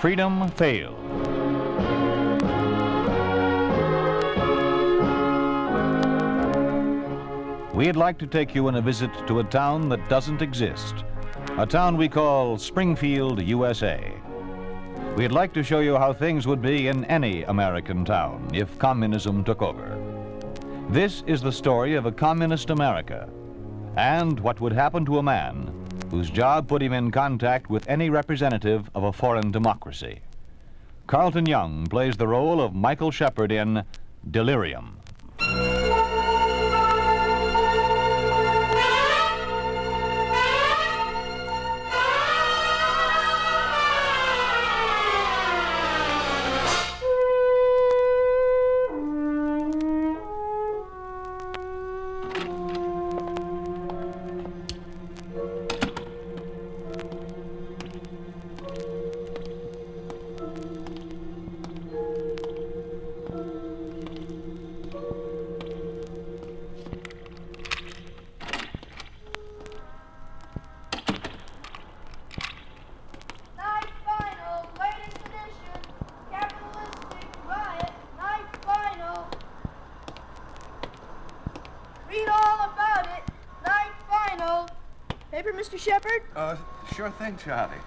freedom failed. We'd like to take you on a visit to a town that doesn't exist, a town we call Springfield, USA. We'd like to show you how things would be in any American town if communism took over. This is the story of a communist America and what would happen to a man whose job put him in contact with any representative of a foreign democracy. Carlton Young plays the role of Michael Shepard in Delirium. Mr. Shepard? Sure thing, Charlie.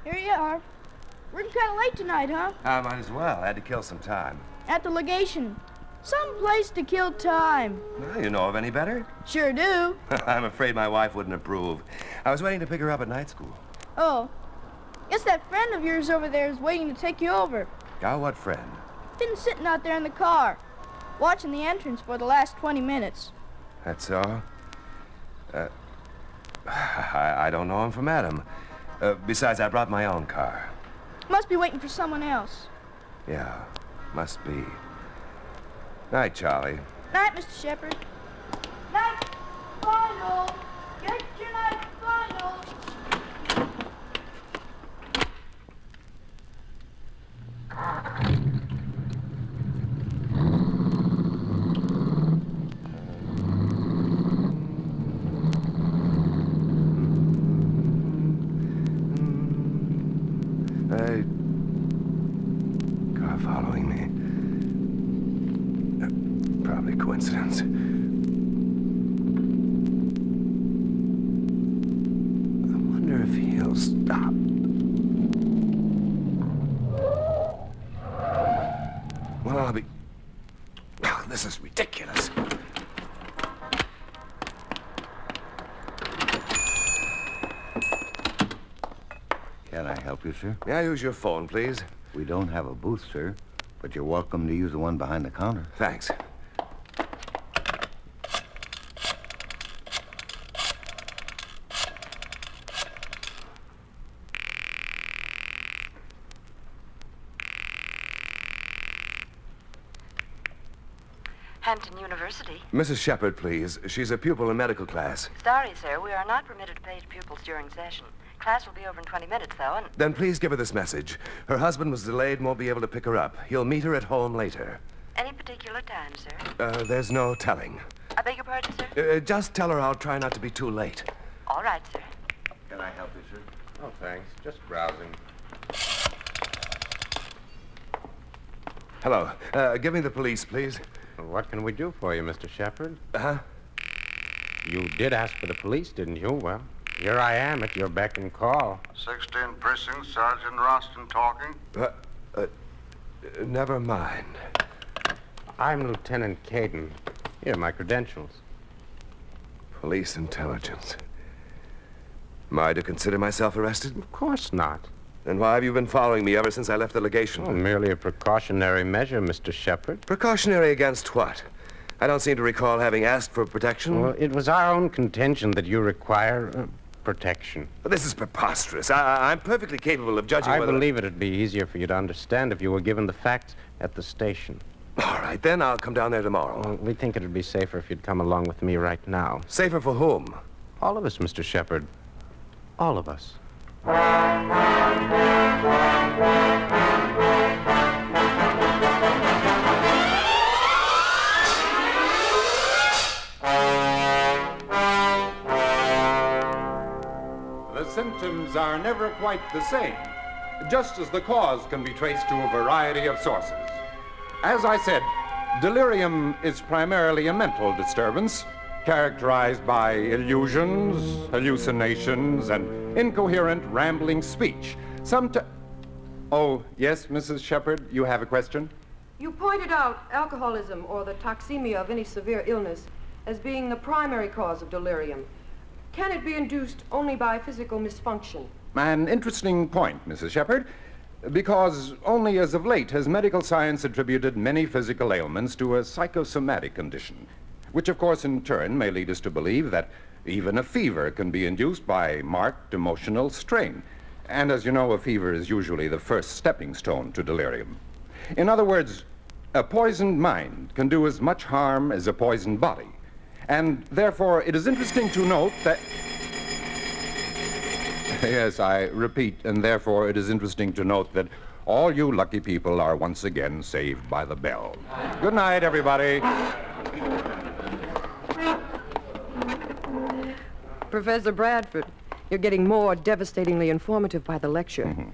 Here you are. Working kind of late tonight, huh? I might as well. I had to kill some time. At the legation. Some place to kill time. Well, you know of any better? Sure do. I'm afraid my wife wouldn't approve. I was waiting to pick her up at night school. Oh. Guess that friend of yours over there is waiting to take you over. Oh, what friend? Been sitting out there in the car, watching the entrance for the last 20 minutes. That's all? I don't know him from Adam. Besides, I brought my own car. Must be waiting for someone else. Yeah, must be. Night, Charlie. Night, Mr. Shepard. Night, final. Get your night, final. Car following me. Probably coincidence. I wonder if he'll stop. Well, I'll be... Oh, this is ridiculous. Can I help you, sir? May I use your phone, please? We don't have a booth, sir, but you're welcome to use the one behind the counter. Thanks. Hampton University. Mrs. Shepard, please. She's a pupil in medical class. Sorry, sir. We are not permitted to pay to pupils during session. Class will be over in 20 minutes, though, and... Then please give her this message. Her husband was delayed and won't be able to pick her up. He'll meet her at home later. Any particular time, sir? There's no telling. I beg your pardon, sir? Just tell her I'll try not to be too late. All right, sir. Can I help you, sir? Oh, thanks. Just browsing. Hello. Give me the police, please. Well, what can we do for you, Mr. Shepard? Huh? You did ask for the police, didn't you? Well, here I am at your beck and call. 16 Precinct, Sergeant Roston talking. Never mind. I'm Lieutenant Caden. Here, my credentials. Police intelligence. Am I to consider myself arrested? Of course not. Then why have you been following me ever since I left the legation? Oh, merely a precautionary measure, Mr. Shepard. Precautionary against what? I don't seem to recall having asked for protection. Well, it was our own contention that you require protection. This is preposterous. I'm perfectly capable of judging I whether... believe it'd be easier for you to understand if you were given the facts at the station. All right, then I'll come down there tomorrow. Well, we think it'd be safer if you'd come along with me right now. Safer for whom? All of us, Mr. Shepard. All of us. The symptoms are never quite the same. just as the cause can be traced to a variety of sources. As I said, delirium is primarily a mental disturbance characterized by illusions, hallucinations, and incoherent, rambling speech. Oh, yes, Mrs. Shepard, you have a question? You pointed out alcoholism or the toxemia of any severe illness as being the primary cause of delirium. Can it be induced only by physical misfunction? An interesting point, Mrs. Shepard, because only as of late has medical science attributed many physical ailments to a psychosomatic condition, which of course in turn may lead us to believe that even a fever can be induced by marked emotional strain. And as you know, a fever is usually the first stepping stone to delirium. In other words, a poisoned mind can do as much harm as a poisoned body. And therefore, it is interesting to note that... Yes, I repeat, and therefore it is interesting to note that all you lucky people are once again saved by the bell. Good night, everybody. Professor Bradford, you're getting more devastatingly informative by the lecture. Mm-hmm.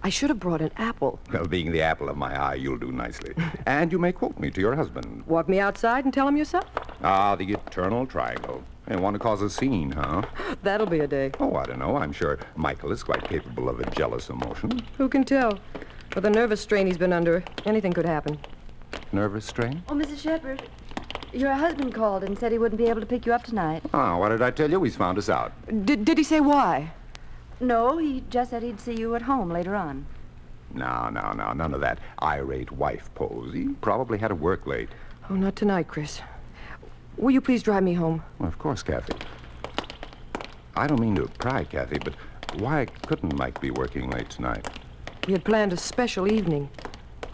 I should have brought an apple. Well, being the apple of my eye, you'll do nicely. And you may quote me to your husband. Walk me outside and tell him yourself? Ah, the eternal triangle. You want to cause a scene, huh? That'll be a day. Oh, I don't know. I'm sure Michael is quite capable of a jealous emotion. Who can tell? With the nervous strain he's been under, anything could happen. Nervous strain? Oh, Mrs. Shepard, your husband called and said he wouldn't be able to pick you up tonight. Oh, what did I tell you? He's found us out. Did he say why? No, he just said he'd see you at home later on. No, none of that irate wife pose. He probably had to work late. Oh, not tonight, Chris. Will you please drive me home? Well, of course, Kathy. I don't mean to pry, Kathy, but why couldn't Mike be working late tonight? We had planned a special evening.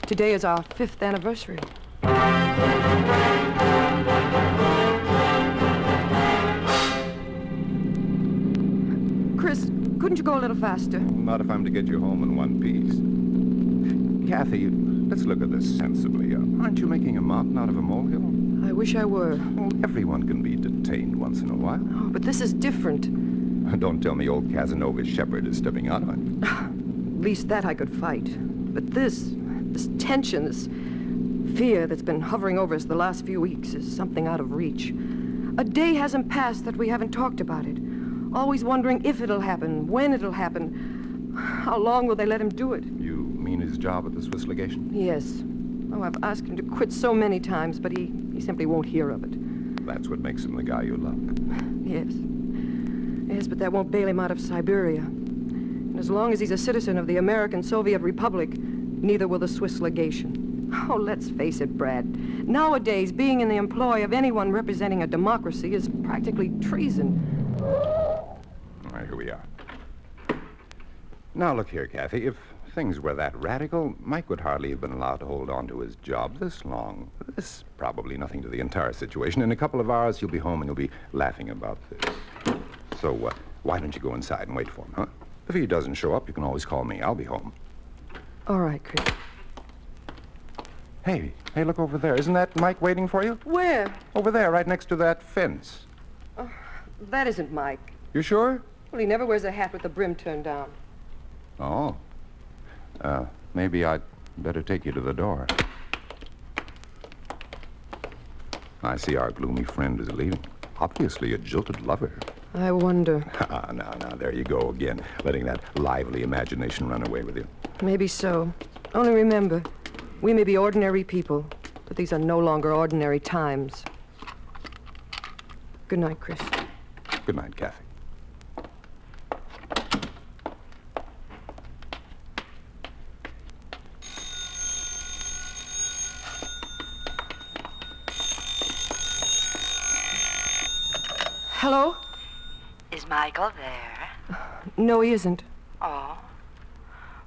Today is our 5th anniversary. Chris, couldn't you go a little faster? Not if I'm to get you home in one piece. Kathy, let's look at this sensibly. Aren't you making a mountain out of a molehill? I wish I were. Well, everyone can be detained once in a while. Oh, but this is different. Don't tell me old Casanova Shepard is stepping out on you. At least that I could fight. But this tension, this fear that's been hovering over us the last few weeks is something out of reach. A day hasn't passed that we haven't talked about it. Always wondering if it'll happen, when it'll happen. How long will they let him do it? You mean his job at the Swiss legation? Yes. Oh, I've asked him to quit so many times, but he simply won't hear of it. That's what makes him the guy you love. Yes. Yes, but that won't bail him out of Siberia. And as long as he's a citizen of the American Soviet Republic, neither will the Swiss legation. Oh, let's face it, Brad. Nowadays, being in the employ of anyone representing a democracy is practically treason. All right, here we are. Now, look here, Kathy. If things were that radical, Mike would hardly have been allowed to hold on to his job this long. This is probably nothing to the entire situation. In a couple of hours, you'll be home and you'll be laughing about this. So, why don't you go inside and wait for him, huh? If he doesn't show up, you can always call me. I'll be home. All right, Chris. Hey, look over there. Isn't that Mike waiting for you? Where? Over there, right next to that fence. That isn't Mike. You sure? Well, he never wears a hat with the brim turned down. Oh. Maybe I'd better take you to the door. I see our gloomy friend is leaving. Obviously a jilted lover. I wonder. Now, there you go again, letting that lively imagination run away with you. Maybe so. Only remember, we may be ordinary people, but these are no longer ordinary times. Good night, Chris. Good night, Kathy. Hello? Is Michael there? No, he isn't. Oh.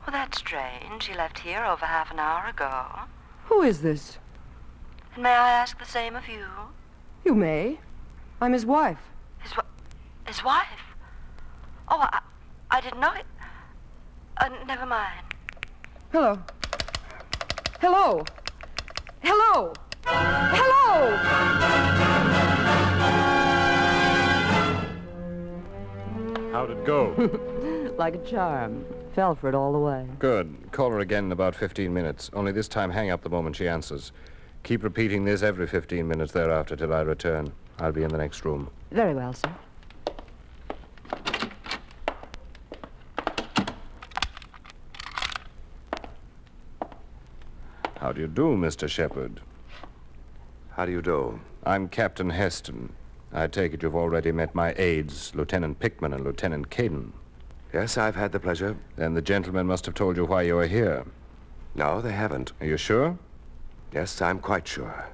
Well, that's strange. He left here over half an hour ago. Who is this? And may I ask the same of you? You may. I'm his wife. His wife? Oh, I didn't know it. Never mind. Hello. Hello. Hello. Hello! How'd it go? like a charm. Fell for it all the way. Good. Call her again in about 15 minutes. Only this time hang up the moment she answers. Keep repeating this every 15 minutes thereafter till I return. I'll be in the next room. Very well, sir. How do you do, Mr. Shepard? How do you do? I'm Captain Heston. I take it you've already met my aides, Lieutenant Pickman and Lieutenant Caden. Yes, I've had the pleasure. Then the gentlemen must have told you why you are here. No, they haven't. Are you sure? Yes, I'm quite sure.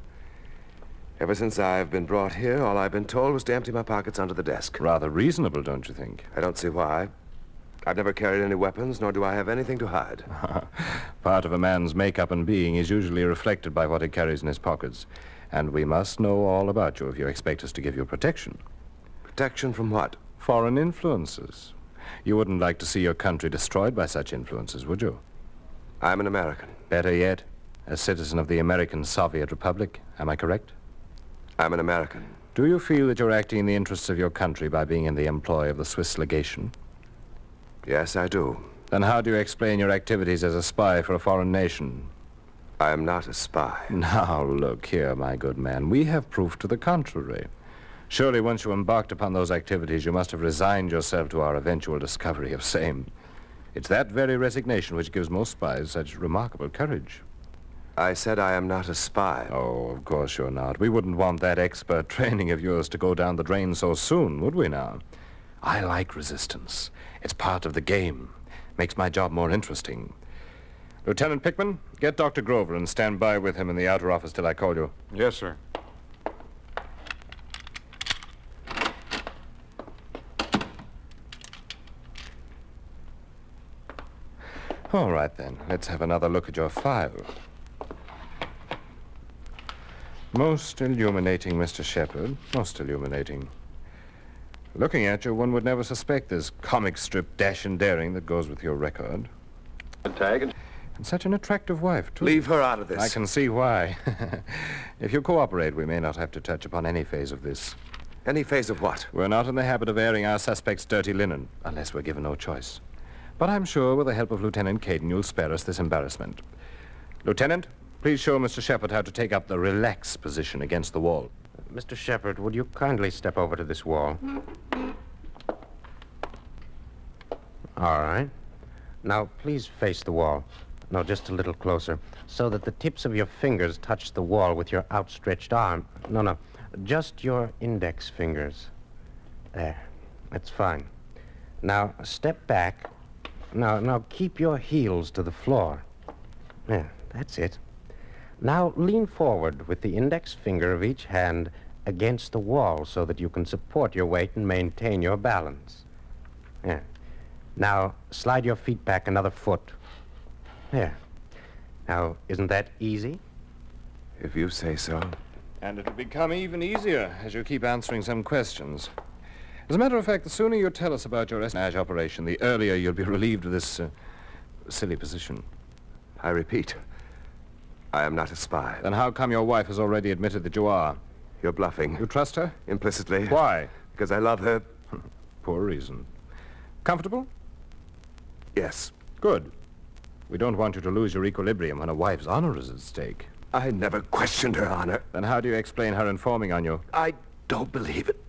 Ever since I've been brought here, all I've been told was to empty my pockets under the desk. Rather reasonable, don't you think? I don't see why. I've never carried any weapons, nor do I have anything to hide. Part of a man's makeup and being is usually reflected by what he carries in his pockets. And we must know all about you if you expect us to give you protection. Protection from what? Foreign influences. You wouldn't like to see your country destroyed by such influences, would you? I'm an American. Better yet, a citizen of the American Soviet Republic. Am I correct? I'm an American. Do you feel that you're acting in the interests of your country by being in the employ of the Swiss legation? Yes, I do. Then how do you explain your activities as a spy for a foreign nation? I am not a spy. Now, look here, my good man. We have proof to the contrary. Surely once you embarked upon those activities, you must have resigned yourself to our eventual discovery of same. It's that very resignation which gives most spies such remarkable courage. I said I am not a spy. Oh, of course you're not. We wouldn't want that expert training of yours to go down the drain so soon, would we now? I like resistance. It's part of the game. Makes my job more interesting. Lieutenant Pickman, get Dr. Grover and stand by with him in the outer office till I call you. Yes, sir. All right, then. Let's have another look at your file. Most illuminating, Mr. Shepard. Most illuminating. Looking at you, one would never suspect this comic strip dash and daring that goes with your record. Tag. And such an attractive wife, too. Leave her out of this. I can see why. If you cooperate, we may not have to touch upon any phase of this. Any phase of what? We're not in the habit of airing our suspects' dirty linen, unless we're given no choice. But I'm sure with the help of Lieutenant Caden, you'll spare us this embarrassment. Lieutenant, please show Mr. Shepard how to take up the relax position against the wall. Mr. Shepard, would you kindly step over to this wall? All right. Now, please face the wall. No, just a little closer, so that the tips of your fingers touch the wall with your outstretched arm. No, just your index fingers. There. That's fine. Now, step back. Now, keep your heels to the floor. Yeah, that's it. Now, lean forward with the index finger of each hand against the wall so that you can support your weight and maintain your balance. Yeah. Now, slide your feet back another foot. There. Now, isn't that easy? If you say so. And it'll become even easier as you keep answering some questions. As a matter of fact, the sooner you tell us about your espionage operation, the earlier you'll be relieved of this silly position. I repeat, I am not a spy. Then how come your wife has already admitted that you are? You're bluffing. You trust her? Implicitly. Why? Because I love her. Poor reason. Comfortable? Yes. Good. We don't want you to lose your equilibrium when a wife's honor is at stake. I never questioned her honor. Then how do you explain her informing on you? I don't believe it.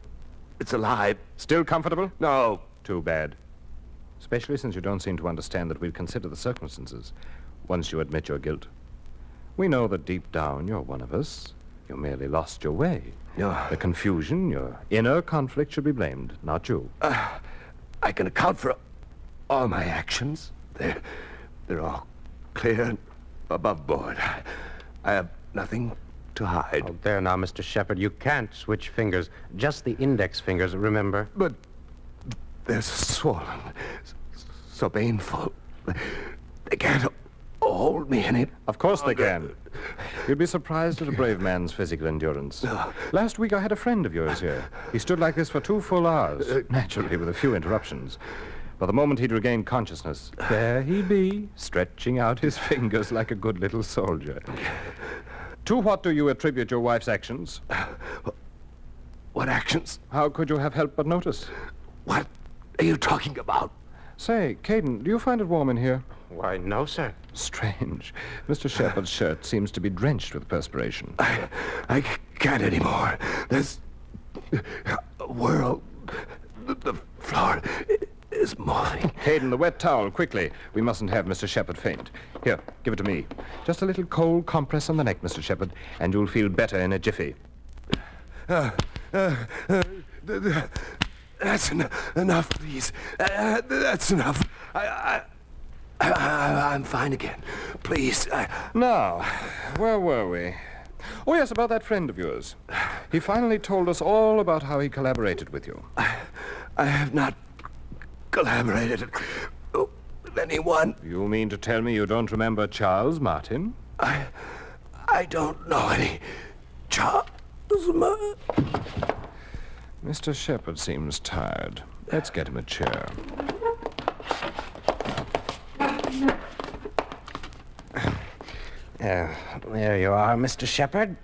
It's a lie. Still comfortable? No. Too bad. Especially since you don't seem to understand that we'll consider the circumstances once you admit your guilt. We know that deep down you're one of us. You merely lost your way. The confusion, your inner conflict should be blamed, not you. I can account for all my actions. They're all clear and above board. I have nothing to hide. Oh, there now, Mr. Shepard. You can't switch fingers. Just the index fingers, remember? But they're swollen, so painful. They can't hold me in it. Of course they can. You'd be surprised at a brave man's physical endurance. Last week I had a friend of yours here. He stood like this for 2 full hours, naturally with a few interruptions. But the moment he'd regained consciousness, there he'd be, stretching out his fingers like a good little soldier. To what do you attribute your wife's actions? What actions? How could you have helped but notice? What are you talking about? Say, Caden, do you find it warm in here? Why, no, sir. Strange. Mr. Shepard's shirt seems to be drenched with perspiration. I can't anymore. There's a whirl. The floor is moving. Caden, the wet towel, quickly. We mustn't have Mr. Shepard faint. Here, give it to me. Just a little cold compress on the neck, Mr. Shepard, and you'll feel better in a jiffy. That's enough, please. That's enough. I'm fine again. Please. Now, where were we? Oh, yes, about that friend of yours. He finally told us all about how he collaborated with you. I have not collaborated with anyone. You mean to tell me you don't remember Charles Martin? I don't know any Charles Martin. Mr. Shepard seems tired. Let's get him a chair. There you are, Mr. Shepard.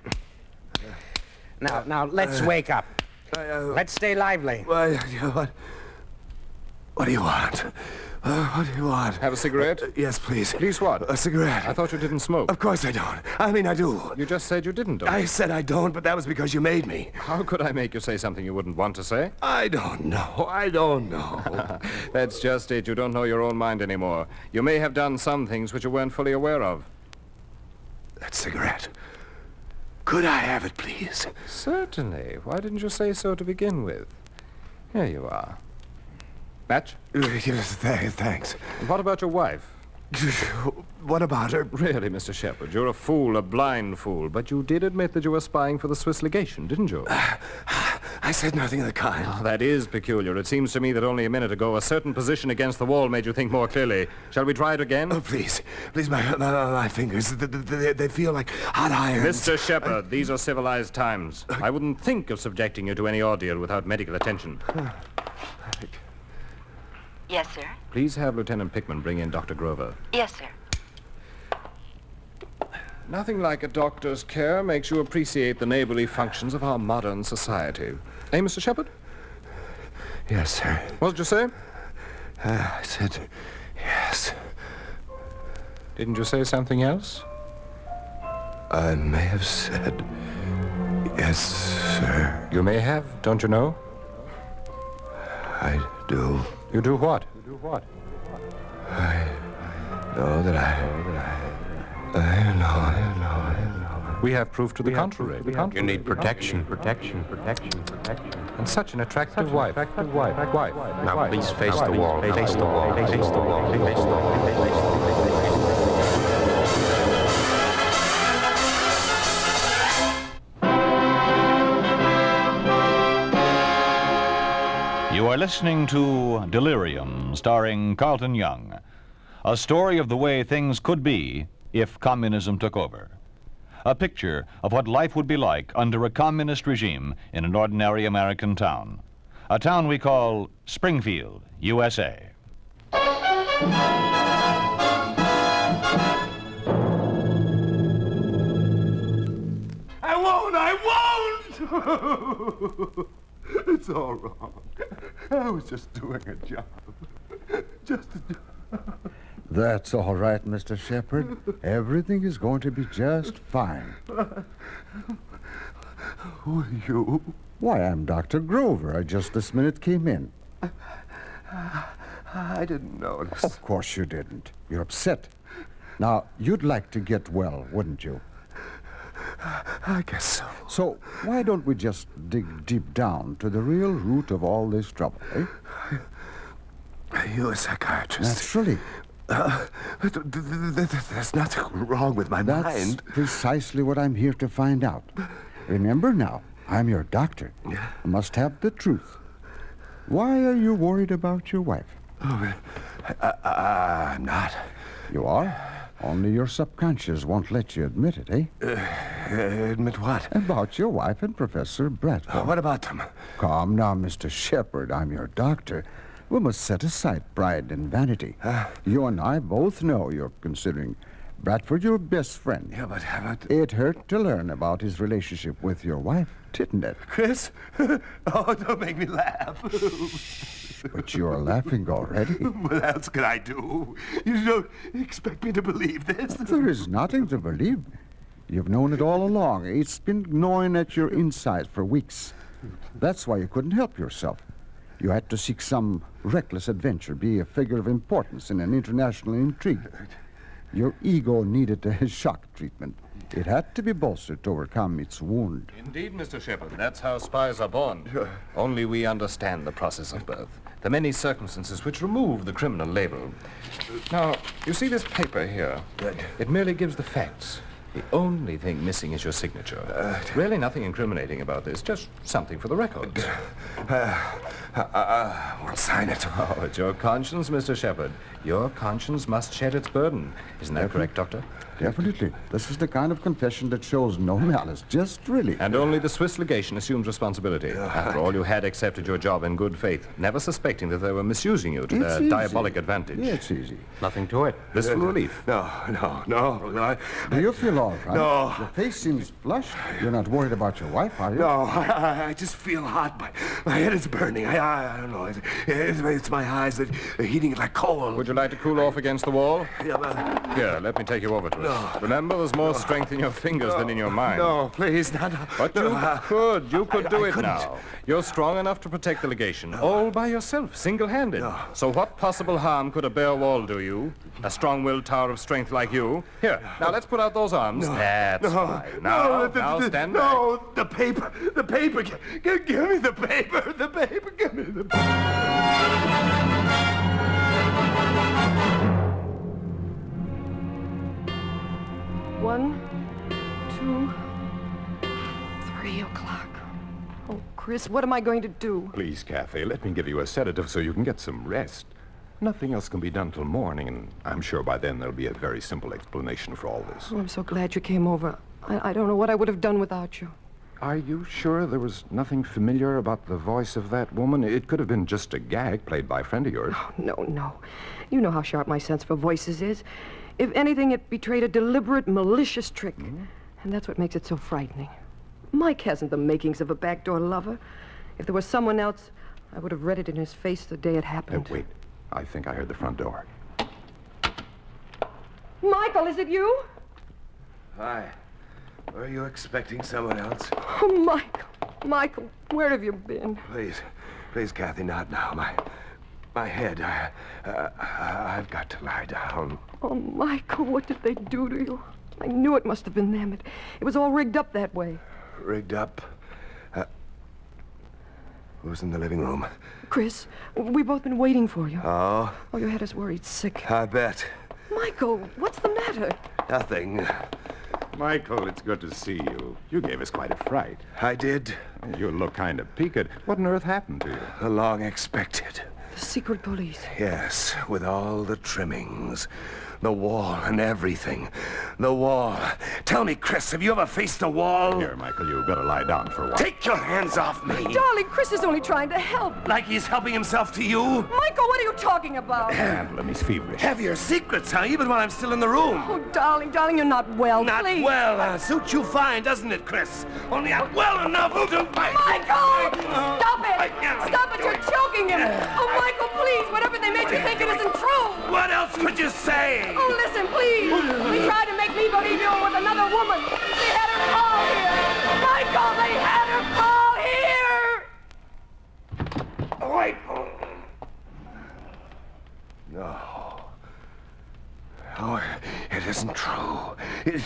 Now, let's wake up. Let's stay lively. What do you want? What do you want? Have a cigarette? Yes, please. Please what? A cigarette. I thought you didn't smoke. Of course I don't. I mean, I do. You just said you didn't, don't you? I said I don't, but that was because you made me. How could I make you say something you wouldn't want to say? I don't know. I don't know. That's just it. You don't know your own mind anymore. You may have done some things which you weren't fully aware of. That cigarette. Could I have it, please? Certainly. Why didn't you say so to begin with? Here you are. Match? Yes, thanks. And what about your wife? What about her? Really, Mr. Shepard, you're a fool, a blind fool. But you did admit that you were spying for the Swiss legation, didn't you? I said nothing of the kind. Oh, that is peculiar. It seems to me that only a minute ago a certain position against the wall made you think more clearly. Shall we try it again? Oh, please. Please, my fingers. They feel like hot iron. Mr. Shepard, these are civilized times. I wouldn't think of subjecting you to any ordeal without medical attention. Yes, sir. Please have Lieutenant Pickman bring in Dr. Grover. Yes, sir. Nothing like a doctor's care makes you appreciate the neighborly functions of our modern society. Eh, Mr. Shepard? Yes, sir. What did you say? I said yes. Didn't you say something else? I may have said yes, sir. You may have, don't you know? I do. You do what? I know that I know. We have proof to the contrary. You need protection. And such an attractive wife. Now, please face the wall. Face the wall. Face the wall. Face the wall. You are listening to Delirium, starring Carlton Young, a story of the way things could be if communism took over. A picture of what life would be like under a communist regime in an ordinary American town. A town we call Springfield, USA. I won't! It's all wrong. I was just doing a job. Just a job. That's all right, Mr. Shepard. Everything is going to be just fine. Who are you? Why, I'm Dr. Grover. I just this minute came in. I didn't notice. Of course you didn't. You're upset. Now, you'd like to get well, wouldn't you? I guess so. So, why don't we just dig deep down to the real root of all this trouble, eh? Are you a psychiatrist? Naturally. There's nothing wrong with my That's mind. precisely what I'm here to find out. Remember now, I'm your doctor. I must have the truth. Why are you worried about your wife? Oh, I'm not. You are? Only your subconscious won't let you admit it, eh? Admit what? About your wife and Professor Bradford. What about them? Calm now, Mr. Shepard. I'm your doctor. We must set aside pride and vanity. You and I both know you're considering Bradford, your best friend. Yeah, but how about... It hurt to learn about his relationship with your wife, didn't it? Chris? Oh, don't make me laugh. But you're laughing already. What else could I do? You don't expect me to believe this? There is nothing to believe. You've known it all along. It's been gnawing at your inside for weeks. That's why you couldn't help yourself. You had to seek some reckless adventure, be a figure of importance in an international intrigue. Your ego needed a shock treatment. It had to be bolstered to overcome its wound. Indeed, Mr. Shepard. That's how spies are born. Only we understand the process of birth, the many circumstances which remove the criminal label. Now, you see this paper here? It merely gives the facts. The only thing missing is your signature. Really nothing incriminating about this, just something for the records. I'll sign it. Oh, it's your conscience, Mr. Shepard. Your conscience must shed its burden. Isn't that correct, Doctor? Definitely. This is the kind of confession that shows no malice, just relief. And only the Swiss legation assumes responsibility. After all, you had accepted your job in good faith, never suspecting that they were misusing you to their diabolic advantage. Yeah, it's easy. Nothing to it. Blissful relief. No. Do you feel all right? No. Your face seems flushed. You're not worried about your wife, are you? No, I just feel hot. My head is burning. I don't know. It's my eyes that are heating like coal. Would you like to cool off against the wall? Yeah, but... Here, let me take you over to it. Remember, there's more strength in your fingers than in your mind. No, please, not... But you could do it now. You're strong enough to protect the legation, all by yourself, single-handed. So what possible harm could a bare wall do you? A strong-willed tower of strength like you? Here, now let's put out those arms. That's fine. Now stand back. No, the paper. Give me the paper. Give me the paper. 1, 2, 3 o'clock. Oh, Chris, what am I going to do? Please, Kathy, let me give you a sedative so you can get some rest. Nothing else can be done till morning, and I'm sure by then there'll be a very simple explanation for all this. Oh, I'm so glad you came over. I don't know what I would have done without you. Are you sure there was nothing familiar about the voice of that woman? It could have been just a gag played by a friend of yours. Oh, no. You know how sharp my sense for voices is. If anything, it betrayed a deliberate, malicious trick. And that's what makes it so frightening. Mike hasn't the makings of a backdoor lover. If there was someone else, I would have read it in his face the day it happened. Wait. I think I heard the front door. Michael, is it you? Hi. Were you expecting someone else? Oh, Michael, where have you been? Please, Kathy, not now. My head. I've got to lie down. Oh, Michael, what did they do to you? I knew it must have been them. It was all rigged up that way. Rigged up? Who's in the living room? Chris, we've both been waiting for you. Oh? Oh, your head is worried sick. I bet. Michael, what's the matter? Nothing. Michael, it's good to see you. You gave us quite a fright. I did. You look kind of peaked. What on earth happened to you? The long expected. The secret police. Yes, with all the trimmings. The wall and everything. The wall. Tell me, Chris, have you ever faced a wall? Here, Michael, you better lie down for a while. Take your hands off me. Darling, Chris is only trying to help. Like he's helping himself to you? Michael, what are you talking about? Handle him, he's feverish. Have your secrets, huh? Even when I'm still in the room. Oh, darling, you're not well. Not please. well. Suits you fine, doesn't it, Chris? Only I'm well enough to... Michael! Stop it! Stop it! You're choking him! Oh, Michael, please! Whatever they made you think, it isn't true! What else could you say? Oh, listen, please! They tried to make me believe you were with another woman! They had her call here! Michael, they had her call here! Wait. No. Oh, it isn't true.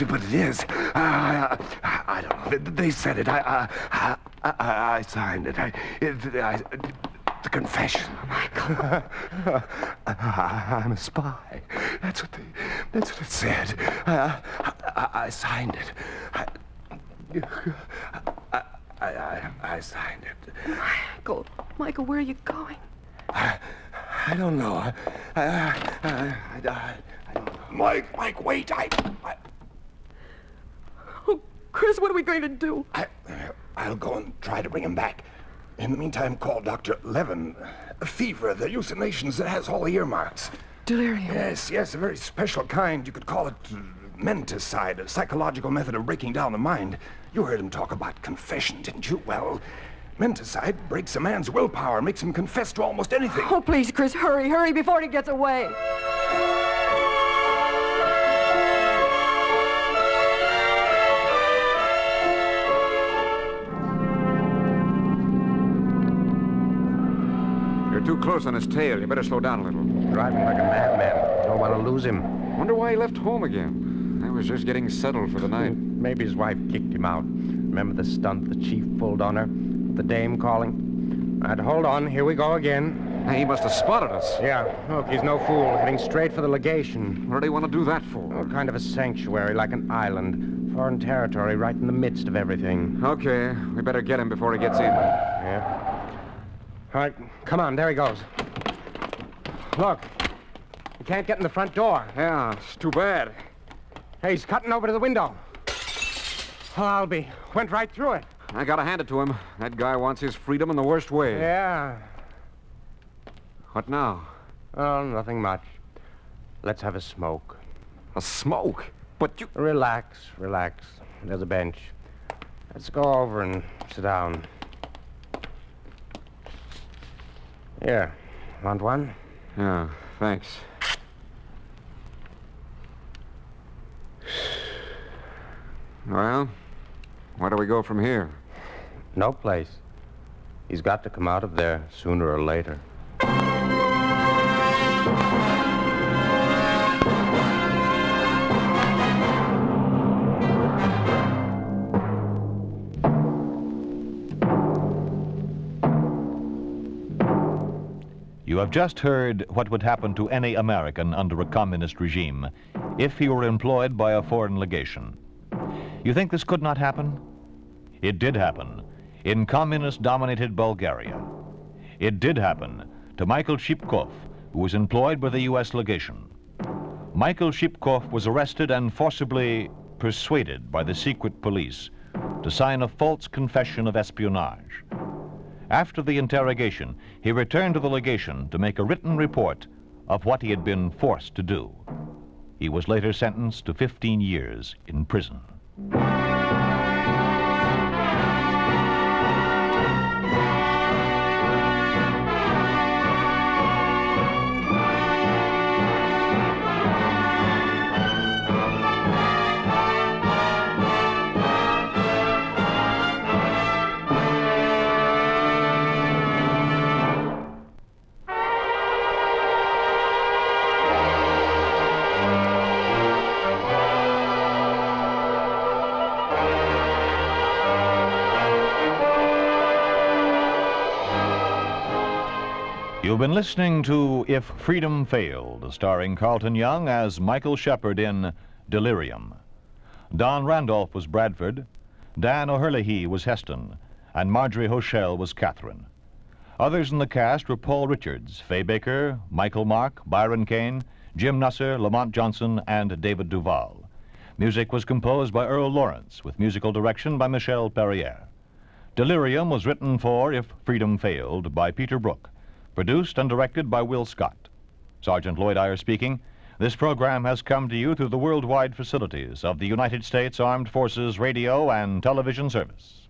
But it is. I don't know. They said it. I signed it. The confession. Michael. I'm a spy. That's what it said. I signed it. I signed it. Michael, where are you going? I don't know. I don't know. Mike, wait. Oh, Chris, what are we going to do? I'll go and try to bring him back. In the meantime, call Dr. Levin. A fever, the hallucinations that has all the earmarks. Delirium. Yes, a very special kind. You could call it menticide, a psychological method of breaking down the mind. You heard him talk about confession, didn't you? Well, menticide breaks a man's willpower, makes him confess to almost anything. Oh, please, Chris, hurry, hurry before he gets away. You're too close on his tail. You better slow down a little. Driving like a madman. Don't want to lose him. Wonder why he left home again. I was just getting settled for the night. Maybe his wife kicked him out. Remember the stunt the chief pulled on her? The dame calling? All right, hold on. Here we go again. Hey, he must have spotted us. Yeah, look, he's no fool. Heading straight for the legation. What do they want to do that for? Oh, kind of a sanctuary, like an island. Foreign territory, right in the midst of everything. Okay, we better get him before he gets in. Yeah. All right, come on, there he goes. Look, he can't get in the front door. Yeah, it's too bad. Hey, he's cutting over to the window. Oh, I'll be. Went right through it. I gotta hand it to him. That guy wants his freedom in the worst way. Yeah. What now? Oh, nothing much. Let's have a smoke. A smoke? But you... Relax, relax. There's a bench. Let's go over and sit down. Here. Want one? Yeah, thanks. Well, where do we go from here? No place. He's got to come out of there sooner or later. You have just heard what would happen to any American under a communist regime if he were employed by a foreign legation. You think this could not happen? It did happen in communist-dominated Bulgaria. It did happen to Michael Shipkov, who was employed by the U.S. legation. Michael Shipkov was arrested and forcibly persuaded by the secret police to sign a false confession of espionage. After the interrogation, he returned to the legation to make a written report of what he had been forced to do. He was later sentenced to 15 years in prison. You've been listening to If Freedom Failed, starring Carlton Young as Michael Shepard in Delirium. Don Randolph was Bradford, Dan O'Herlihy was Heston, and Marjorie Hochel was Catherine. Others in the cast were Paul Richards, Fay Baker, Michael Mark, Byron Kane, Jim Nusser, Lamont Johnson, and David Duval. Music was composed by Earl Lawrence, with musical direction by Michel Perrier. Delirium was written for If Freedom Failed by Peter Brook. Produced and directed by Will Scott. Sergeant Lloyd Iyer speaking. This program has come to you through the worldwide facilities of the United States Armed Forces Radio and Television Service.